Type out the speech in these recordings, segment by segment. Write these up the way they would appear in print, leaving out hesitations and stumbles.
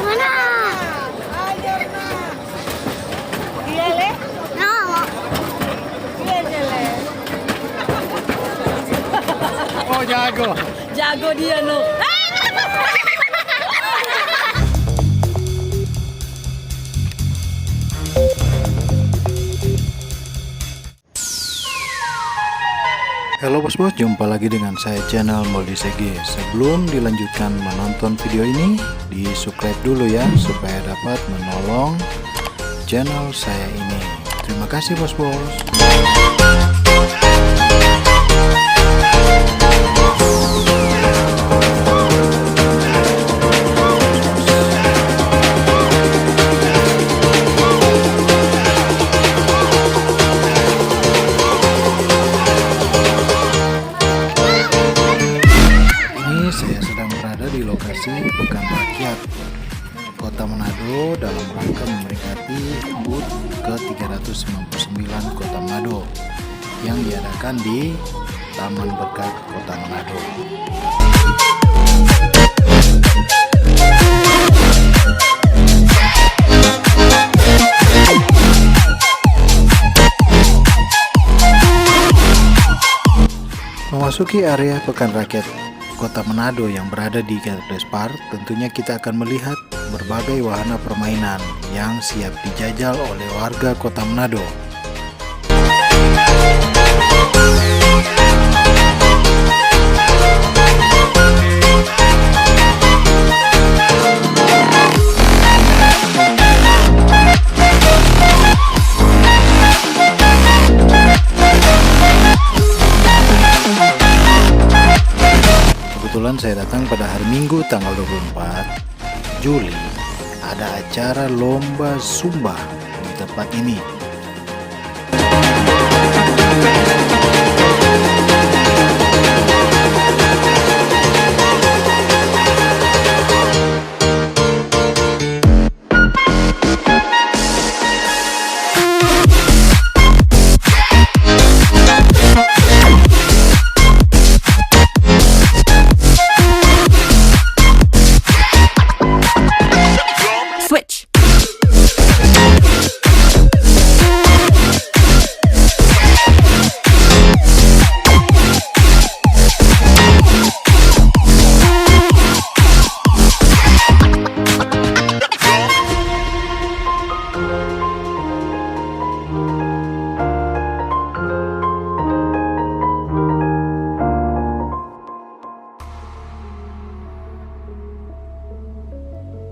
Mana? Ayo nah. Iya le. No. Iya aja le. Oh jago. Jago dia no. Halo bos-bos, jumpa lagi dengan saya channel Moldy Sege. Sebelum dilanjutkan menonton video ini, di subscribe dulu ya supaya dapat menolong channel saya ini. Terima kasih bos-bos. Saya sedang berada di lokasi Pekan Rakyat Kota Manado dalam rangka memperingati HUT ke-399 Kota Manado yang diadakan di Taman Berkat Kota Manado. Memasuki area Pekan Rakyat Kota Manado yang berada di God Bless Park, tentunya kita akan melihat berbagai wahana permainan yang siap dijajal oleh warga Kota Manado. Kebetulan saya datang pada hari Minggu tanggal 24 Juli. Ada acara lomba Zumba di tempat ini.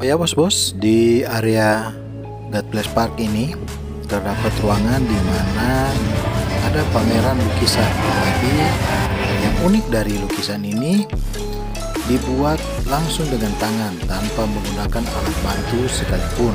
Ya bos-bos, di area God Bless Park ini terdapat ruangan di mana ada pameran lukisan. Tapi yang unik dari lukisan ini dibuat langsung dengan tangan tanpa menggunakan alat bantu sekalipun.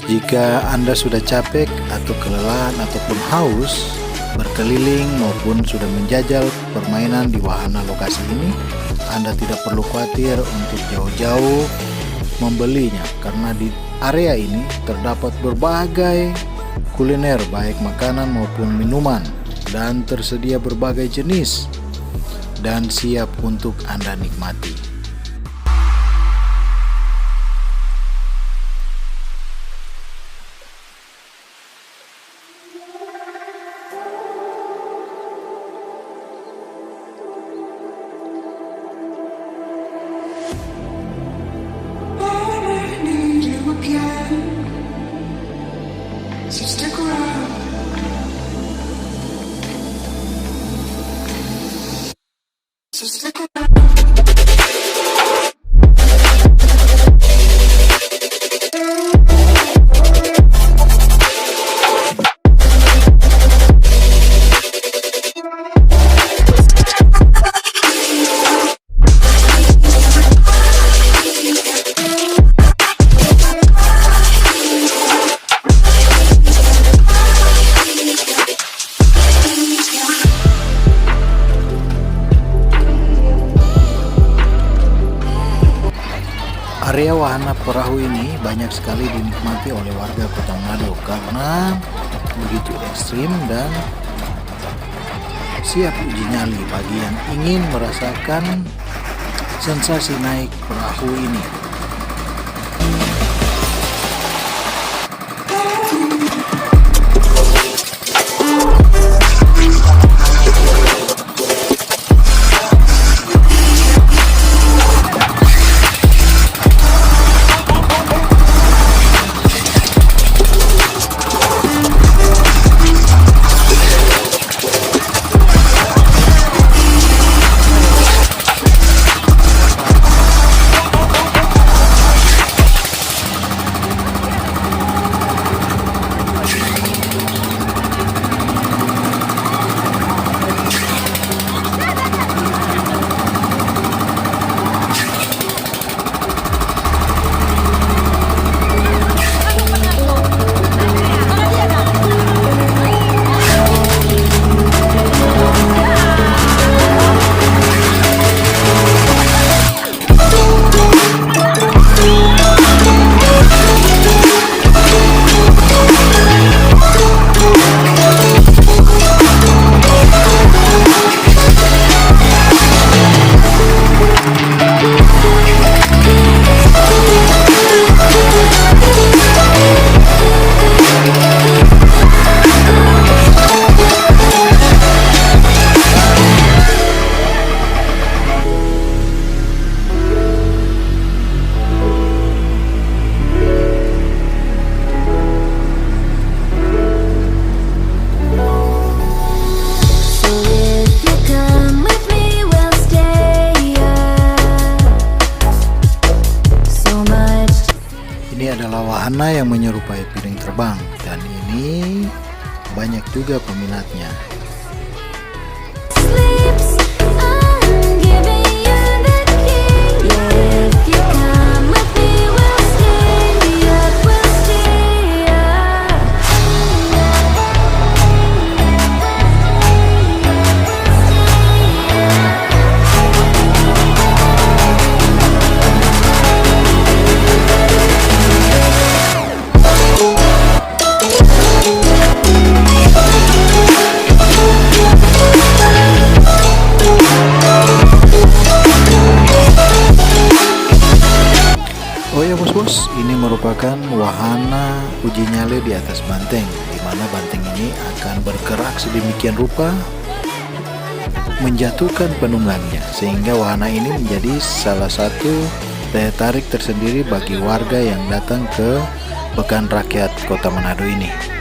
Jika Anda sudah capek atau kelelahan ataupun haus berkeliling maupun sudah menjajal permainan di wahana lokasi ini, Anda tidak perlu khawatir untuk jauh-jauh membelinya, karena di area ini terdapat berbagai kuliner baik makanan maupun minuman, dan tersedia berbagai jenis dan siap untuk Anda nikmati. So stick around. So stick around. Area wahana perahu ini banyak sekali dinikmati oleh warga Kota Manado karena begitu ekstrim dan siap uji nyali bagi yang ingin merasakan sensasi naik perahu ini. Ini adalah wahana yang menyerupai piring terbang dan ini banyak juga peminatnya. Oh ya bos-bos, ini merupakan wahana uji nyali di atas banteng, di mana banteng ini akan bergerak sedemikian rupa menjatuhkan penunggangnya, sehingga wahana ini menjadi salah satu daya tarik tersendiri bagi warga yang datang ke Pekan Rakyat Kota Manado ini.